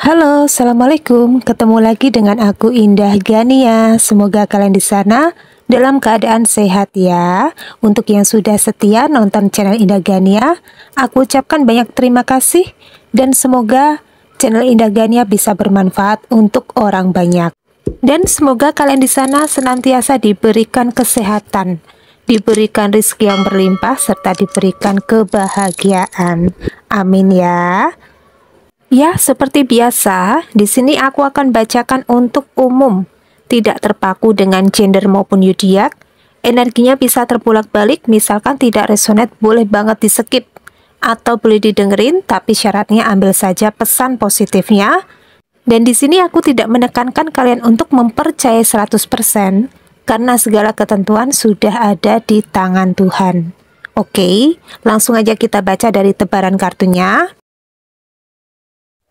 Halo, Assalamualaikum. Ketemu lagi dengan aku Indah Gania. Semoga kalian di sana dalam keadaan sehat ya. Untuk yang sudah setia nonton channel Indah Gania, aku ucapkan banyak terima kasih dan semoga channel Indah Gania bisa bermanfaat untuk orang banyak. Dan semoga kalian di sana senantiasa diberikan kesehatan, diberikan rezeki yang berlimpah serta diberikan kebahagiaan. Amin ya. Ya, seperti biasa, di sini aku akan bacakan untuk umum, tidak terpaku dengan gender maupun zodiak. Energinya bisa terbolak-balik, misalkan tidak resonate boleh banget di-skip atau boleh didengerin, tapi syaratnya ambil saja pesan positifnya. Dan di sini aku tidak menekankan kalian untuk mempercayai 100% karena segala ketentuan sudah ada di tangan Tuhan. Oke, langsung aja kita baca dari tebaran kartunya.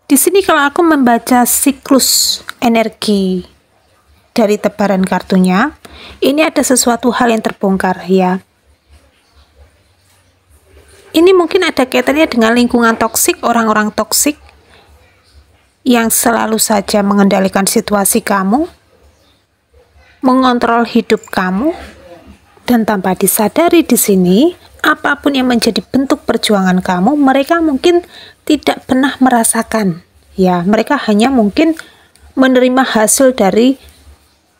Di sini kalau aku membaca siklus energi dari tebaran kartunya, ini ada sesuatu hal yang terbongkar ya. Ini mungkin ada kaitannya dengan lingkungan toksik, orang-orang toksik yang selalu saja mengendalikan situasi kamu, mengontrol hidup kamu, dan tanpa disadari di sini, apapun yang menjadi bentuk perjuangan kamu, mereka mungkin tidak pernah merasakan. Ya, mereka hanya mungkin menerima hasil dari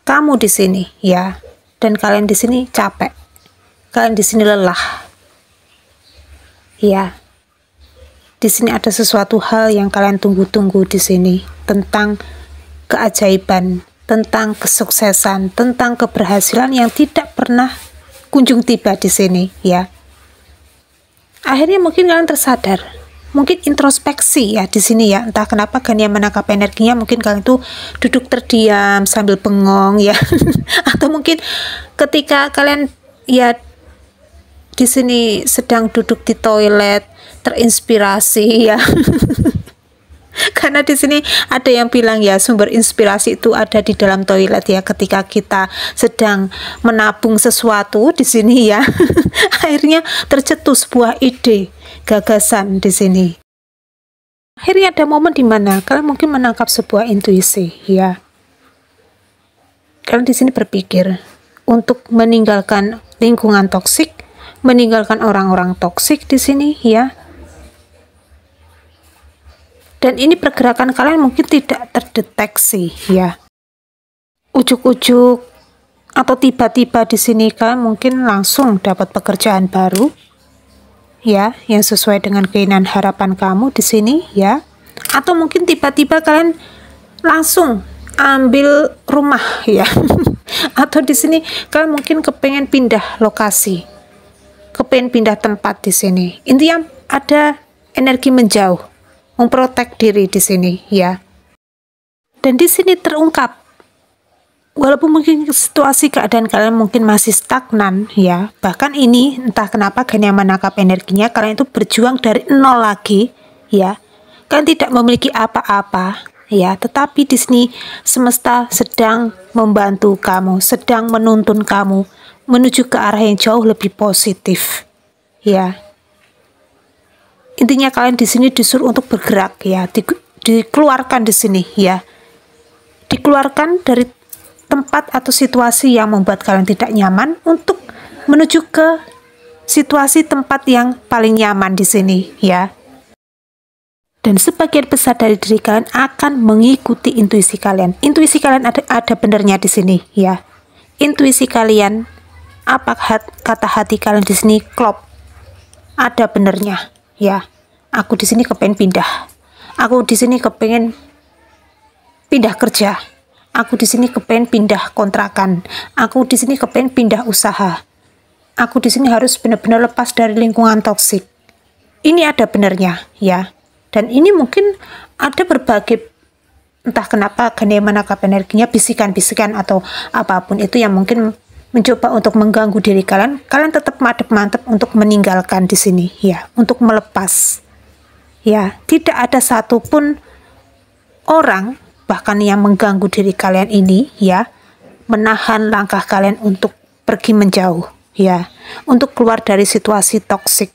kamu di sini, ya. Dan kalian di sini capek. Kalian di sini lelah. Ya. Di sini ada sesuatu hal yang kalian tunggu-tunggu di sini tentang keajaiban, tentang kesuksesan, tentang keberhasilan yang tidak pernah kunjung tiba di sini, ya. Akhirnya mungkin kalian tersadar, mungkin introspeksi ya di sini ya. Entah kenapa Gania menangkap energinya, mungkin kalian tuh duduk terdiam sambil bengong ya, atau mungkin ketika kalian ya di sini sedang duduk di toilet terinspirasi ya. Karena di sini ada yang bilang ya, sumber inspirasi itu ada di dalam toilet ya, ketika kita sedang menabung sesuatu di sini ya. Akhirnya tercetus sebuah ide, gagasan di sini. Akhirnya ada momen di mana kalian mungkin menangkap sebuah intuisi ya. Kalian di sini berpikir untuk meninggalkan lingkungan toksik, meninggalkan orang-orang toksik di sini ya. Dan ini pergerakan kalian mungkin tidak terdeteksi ya. Ujuk-ujuk atau tiba-tiba di sini kalian mungkin langsung dapat pekerjaan baru ya, yang sesuai dengan keinginan harapan kamu di sini ya. Atau mungkin tiba-tiba kalian langsung ambil rumah ya. Atau di sini kalian mungkin kepengen pindah lokasi, kepengen pindah tempat di sini. Intinya ada energi menjauh, memprotek diri di sini ya. Dan di sini terungkap, walaupun mungkin situasi keadaan kalian mungkin masih stagnan ya, bahkan ini entah kenapa Gania menangkap energinya, kalian itu berjuang dari nol lagi ya. Kalian tidak memiliki apa-apa ya, tetapi di sini semesta sedang membantu kamu, sedang menuntun kamu menuju ke arah yang jauh lebih positif ya. Intinya kalian di sini disuruh untuk bergerak ya, dikeluarkan di sini ya, dikeluarkan dari tempat atau situasi yang membuat kalian tidak nyaman untuk menuju ke situasi tempat yang paling nyaman di sini ya. Dan sebagian besar dari diri kalian akan mengikuti intuisi kalian. Intuisi kalian ada benernya di sini ya. Intuisi kalian, apa kata hati kalian di sini klop, ada benernya. Ya, aku di sini kepengen pindah. Aku di sini kepengen pindah kerja. Aku di sini kepengen pindah kontrakan. Aku di sini kepengen pindah usaha. Aku di sini harus benar-benar lepas dari lingkungan toksik. Ini ada benernya, ya. Dan ini mungkin ada berbagai, entah kenapa Gania menangkap energinya, bisikan-bisikan atau apapun itu yang mungkin mencoba untuk mengganggu diri kalian. Kalian tetap mantep-mantep untuk meninggalkan di sini ya, untuk melepas ya. Tidak ada satupun orang bahkan yang mengganggu diri kalian ini ya, menahan langkah kalian untuk pergi menjauh ya, untuk keluar dari situasi toksik.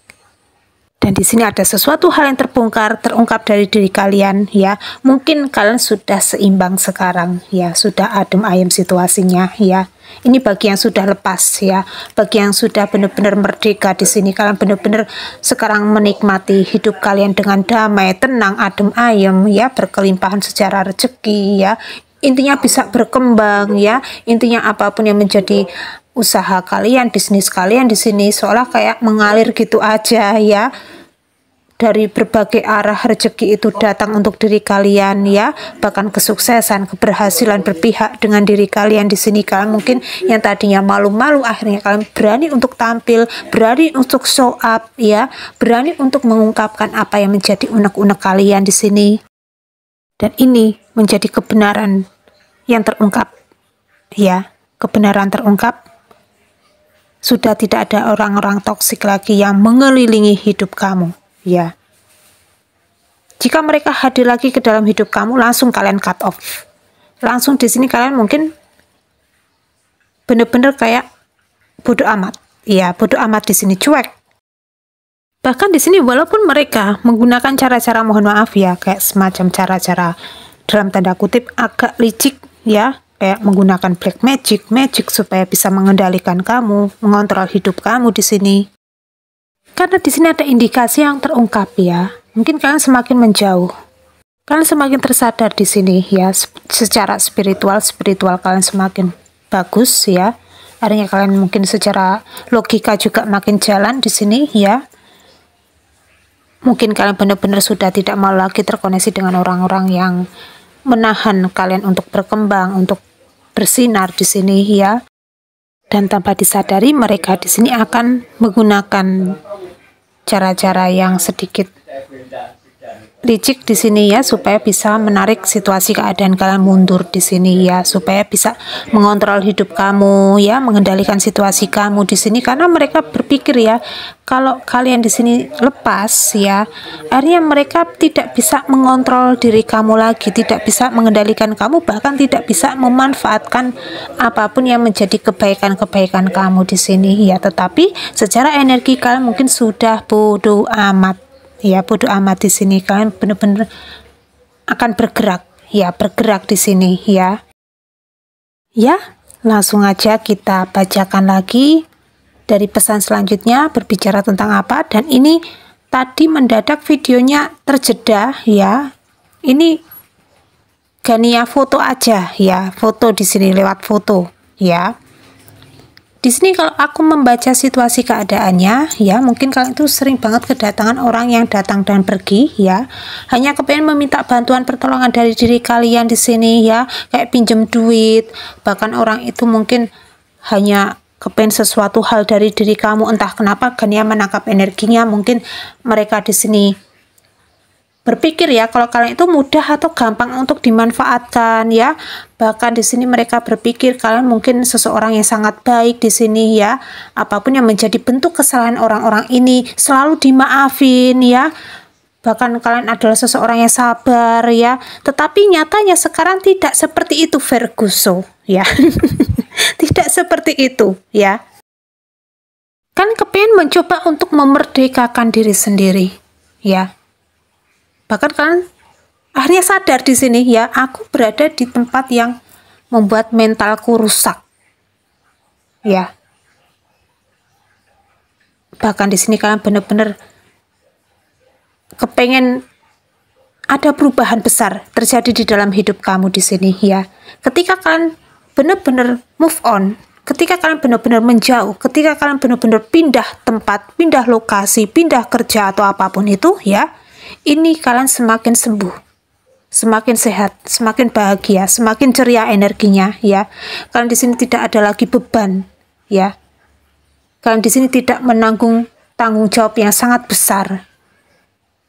Dan di sini ada sesuatu hal yang terungkap dari diri kalian ya. Mungkin kalian sudah seimbang sekarang ya, sudah adem ayem situasinya ya. Ini bagi yang sudah lepas ya, bagi yang sudah benar-benar merdeka di sini. Kalian benar-benar sekarang menikmati hidup kalian dengan damai, tenang, adem ayem ya, berkelimpahan secara rezeki ya. Intinya bisa berkembang ya. Intinya apapun yang menjadi usaha kalian, bisnis kalian di sini seolah kayak mengalir gitu aja ya. Dari berbagai arah rezeki itu datang untuk diri kalian ya, bahkan kesuksesan, keberhasilan berpihak dengan diri kalian di sini. Kalian mungkin yang tadinya malu-malu, akhirnya kalian berani untuk tampil, berani untuk show up ya, berani untuk mengungkapkan apa yang menjadi unek-unek kalian di sini. Dan ini menjadi kebenaran yang terungkap ya, kebenaran terungkap. Sudah tidak ada orang-orang toksik lagi yang mengelilingi hidup kamu ya. Jika mereka hadir lagi ke dalam hidup kamu, langsung kalian cut off. Langsung di sini kalian mungkin benar-benar kayak bodoh amat. Ya, bodoh amat di sini, cuek. Bahkan di sini walaupun mereka menggunakan cara-cara, mohon maaf ya, kayak semacam cara-cara dalam tanda kutip agak licik ya, kayak menggunakan black magic supaya bisa mengendalikan kamu, mengontrol hidup kamu di sini. Karena di sini ada indikasi yang terungkap ya. Mungkin kalian semakin menjauh. Kalian semakin tersadar di sini ya, secara spiritual kalian semakin bagus ya. Artinya kalian mungkin secara logika juga makin jalan di sini ya. Mungkin kalian benar-benar sudah tidak mau lagi terkoneksi dengan orang-orang yang menahan kalian untuk berkembang, untuk bersinar di sini ya. Dan tanpa disadari mereka di sini akan menggunakan cara-cara yang sedikit licik di sini ya, supaya bisa menarik situasi keadaan kalian mundur di sini ya, supaya bisa mengontrol hidup kamu ya, mengendalikan situasi kamu di sini. Karena mereka berpikir ya, kalau kalian di sini lepas ya, akhirnya mereka tidak bisa mengontrol diri kamu lagi, tidak bisa mengendalikan kamu, bahkan tidak bisa memanfaatkan apapun yang menjadi kebaikan-kebaikan kamu di sini ya. Tetapi secara energi kalian mungkin sudah bodoh amat. Ya, bodoh amat di sini. Kalian benar-benar akan bergerak ya, bergerak di sini ya. Ya, langsung aja kita bacakan lagi dari pesan selanjutnya, berbicara tentang apa. Dan ini tadi mendadak videonya terjeda ya. Ini Gania foto aja ya, foto di sini lewat foto ya. Di sini kalau aku membaca situasi keadaannya ya, mungkin kalian itu sering banget kedatangan orang yang datang dan pergi ya, hanya kepengen meminta bantuan pertolongan dari diri kalian di sini ya, kayak pinjem duit. Bahkan orang itu mungkin hanya kepengen sesuatu hal dari diri kamu, entah kenapa Gania menangkap energinya. Mungkin mereka di sini berpikir ya, kalau kalian itu mudah atau gampang untuk dimanfaatkan ya. Bahkan di sini mereka berpikir kalian mungkin seseorang yang sangat baik di sini ya. Apapun yang menjadi bentuk kesalahan orang-orang ini selalu dimaafin ya. Bahkan kalian adalah seseorang yang sabar ya. Tetapi nyatanya sekarang tidak seperti itu, Verguso ya. Tidak seperti itu ya. Kan kepengen mencoba untuk memerdekakan diri sendiri ya. Bahkan kalian akhirnya sadar di sini ya, aku berada di tempat yang membuat mentalku rusak ya. Bahkan di sini kalian benar-benar kepengen ada perubahan besar terjadi di dalam hidup kamu di sini ya. Ketika kalian benar-benar move on, ketika kalian benar-benar menjauh, ketika kalian benar-benar pindah tempat, pindah lokasi, pindah kerja atau apapun itu ya, ini kalian semakin sembuh, semakin sehat, semakin bahagia, semakin ceria energinya ya. Kalian di sini tidak ada lagi beban ya. Kalian di sini tidak menanggung tanggung jawab yang sangat besar,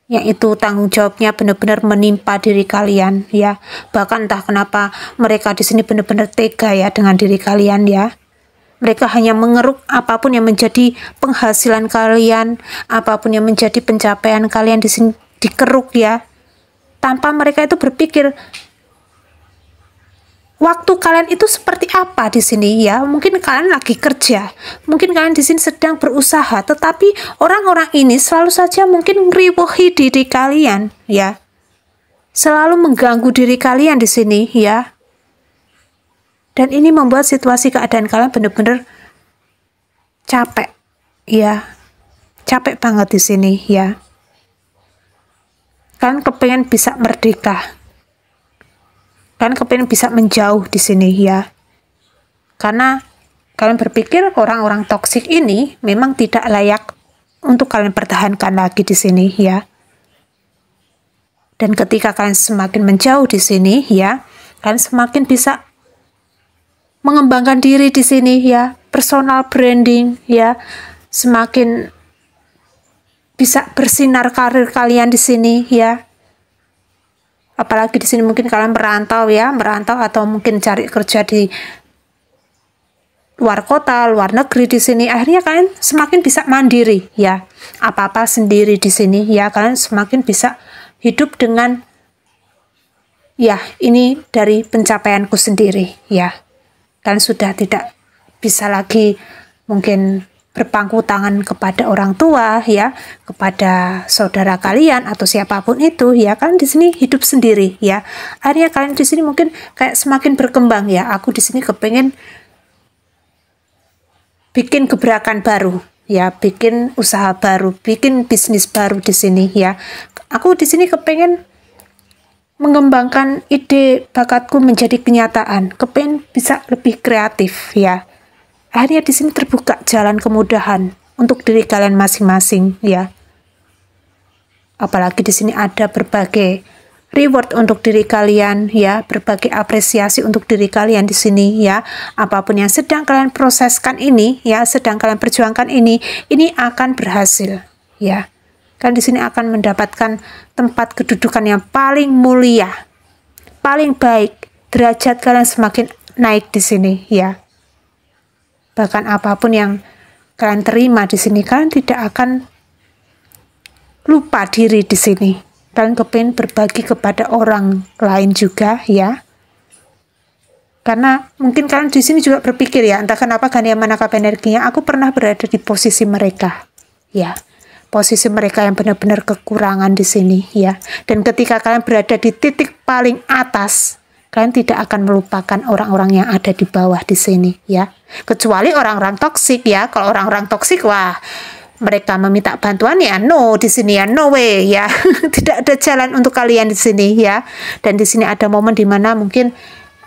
yaitu tanggung jawabnya benar-benar menimpa diri kalian ya. Bahkan entah kenapa mereka di sini benar-benar tega ya dengan diri kalian ya. Mereka hanya mengeruk apapun yang menjadi penghasilan kalian, apapun yang menjadi pencapaian kalian di sini dikeruk ya. Tanpa mereka itu berpikir waktu kalian itu seperti apa di sini ya? Mungkin kalian lagi kerja, mungkin kalian di sini sedang berusaha, tetapi orang-orang ini selalu saja mungkin ngeriwohi diri kalian ya. Selalu mengganggu diri kalian di sini ya. Dan ini membuat situasi keadaan kalian benar-benar capek ya. Capek banget di sini ya. Kalian kepengen bisa merdeka. Kalian kepengen bisa menjauh di sini ya. Karena kalian berpikir orang-orang toksik ini memang tidak layak untuk kalian pertahankan lagi di sini ya. Dan ketika kalian semakin menjauh di sini ya, kalian semakin bisa mengembangkan diri di sini ya, personal branding ya, semakin bisa bersinar karir kalian di sini ya. Apalagi di sini mungkin kalian merantau ya, merantau atau mungkin cari kerja di luar kota, luar negeri di sini. Akhirnya kalian semakin bisa mandiri ya. Apa-apa sendiri di sini ya, kalian semakin bisa hidup dengan ya, ini dari pencapaianku sendiri ya. Kalian sudah tidak bisa lagi mungkin berpangku tangan kepada orang tua ya, kepada saudara kalian atau siapapun itu ya. Kalian di sini hidup sendiri ya. Akhirnya kalian di sini mungkin kayak semakin berkembang ya. Aku di sini kepengen bikin gebrakan baru ya, bikin usaha baru, bikin bisnis baru di sini ya. Aku di sini kepengen mengembangkan ide bakatku menjadi kenyataan, kepengen bisa lebih kreatif ya. Akhirnya di sini terbuka jalan kemudahan untuk diri kalian masing-masing ya. Apalagi di sini ada berbagai reward untuk diri kalian ya, berbagai apresiasi untuk diri kalian di sini ya. Apapun yang sedang kalian proseskan ini ya, sedang kalian perjuangkan ini akan berhasil ya. Kalian di sini akan mendapatkan tempat kedudukan yang paling mulia, paling baik. Derajat kalian semakin naik di sini ya. Bahkan apapun yang kalian terima di sini, kalian tidak akan lupa diri di sini. Kalian kepengen berbagi kepada orang lain juga ya. Karena mungkin kalian di sini juga berpikir ya, entah kenapa Gania menangkap energinya, aku pernah berada di posisi mereka ya. Posisi mereka yang benar-benar kekurangan di sini ya. Dan ketika kalian berada di titik paling atas, kalian tidak akan melupakan orang-orang yang ada di bawah di sini ya. Kecuali orang-orang toksik ya. Kalau orang-orang toksik, wah, mereka meminta bantuan ya no di sini ya, no way ya. Tidak ada jalan untuk kalian di sini ya. Dan di sini ada momen di mana mungkin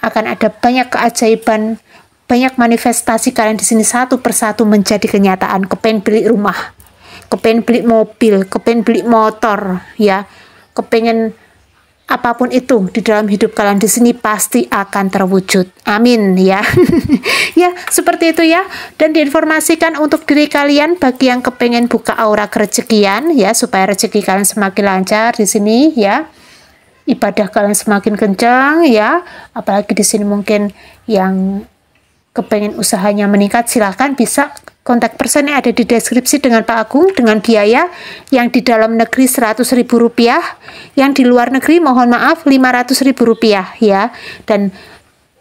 akan ada banyak keajaiban, banyak manifestasi kalian di sini satu persatu menjadi kenyataan. Kepengen beli rumah, kepengen beli mobil, kepengen beli motor ya, kepengen apapun itu di dalam hidup kalian di sini pasti akan terwujud. Amin ya. Ya, seperti itu ya. Dan diinformasikan untuk diri kalian bagi yang kepengen buka aura kerezekian ya, supaya rezeki kalian semakin lancar di sini ya. Ibadah kalian semakin kencang ya. Apalagi di sini mungkin yang kepengen usahanya meningkat, silahkan bisa kontak person yang ada di deskripsi dengan Pak Agung dengan biaya yang di dalam negeri Rp100.000, yang di luar negeri mohon maaf Rp500.000 ya. Dan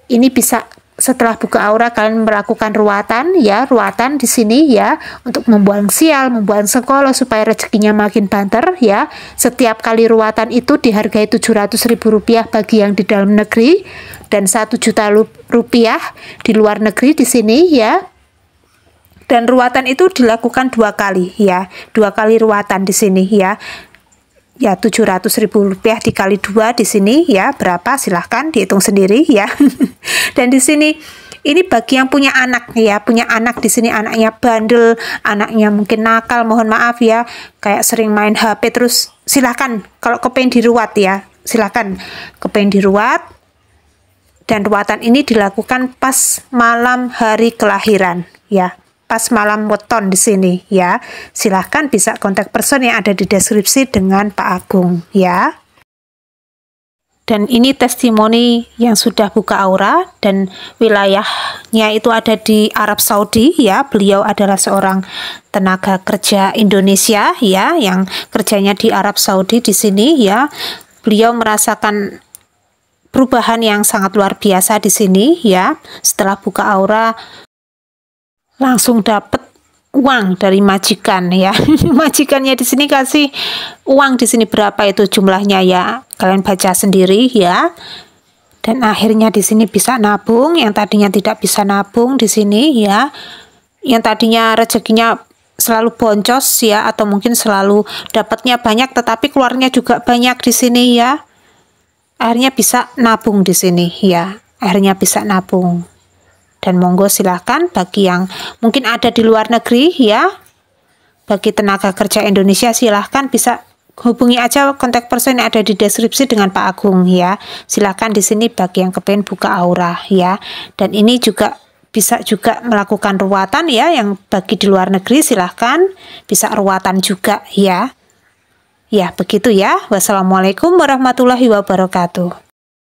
ini bisa setelah buka aura kalian melakukan ruatan ya, ruatan di sini ya, untuk membuang sial, membuang sekolah supaya rezekinya makin banter ya. Setiap kali ruatan itu dihargai Rp700.000 bagi yang di dalam negeri dan Rp1.000.000 di luar negeri di sini ya. Dan ruatan itu dilakukan 2 kali ya, 2 kali ruatan di sini ya. Ya, Rp700.000 dikali 2 di sini ya, berapa silahkan dihitung sendiri ya. Dan di sini ini bagi yang punya anak ya, punya anak di sini anaknya bandel, anaknya mungkin nakal, mohon maaf ya, kayak sering main HP terus, silahkan kalau kepengen diruat ya, silahkan kepengen diruat. Dan ruatan ini dilakukan pas malam hari kelahiran ya, pas malam weton di sini ya. Silahkan bisa kontak person yang ada di deskripsi dengan Pak Agung ya. Dan ini testimoni yang sudah buka aura dan wilayahnya itu ada di Arab Saudi ya. Beliau adalah seorang tenaga kerja Indonesia ya, yang kerjanya di Arab Saudi di sini ya. Beliau merasakan perubahan yang sangat luar biasa di sini ya. Setelah buka aura langsung dapat uang dari majikan ya. Majikannya di sini kasih uang di sini berapa itu jumlahnya ya. Kalian baca sendiri ya. Dan akhirnya di sini bisa nabung, yang tadinya tidak bisa nabung di sini ya. Yang tadinya rezekinya selalu boncos ya, atau mungkin selalu dapatnya banyak tetapi keluarnya juga banyak di sini ya. Akhirnya bisa nabung di sini ya. Akhirnya bisa nabung. Dan monggo silahkan bagi yang mungkin ada di luar negeri ya, bagi tenaga kerja Indonesia silahkan bisa hubungi aja kontak person yang ada di deskripsi dengan Pak Agung ya. Silahkan di sini bagi yang kepengen buka aura ya. Dan ini juga bisa juga melakukan ruwatan ya, yang bagi di luar negeri silahkan bisa ruwatan juga ya. Ya begitu ya. Wassalamualaikum warahmatullahi wabarakatuh.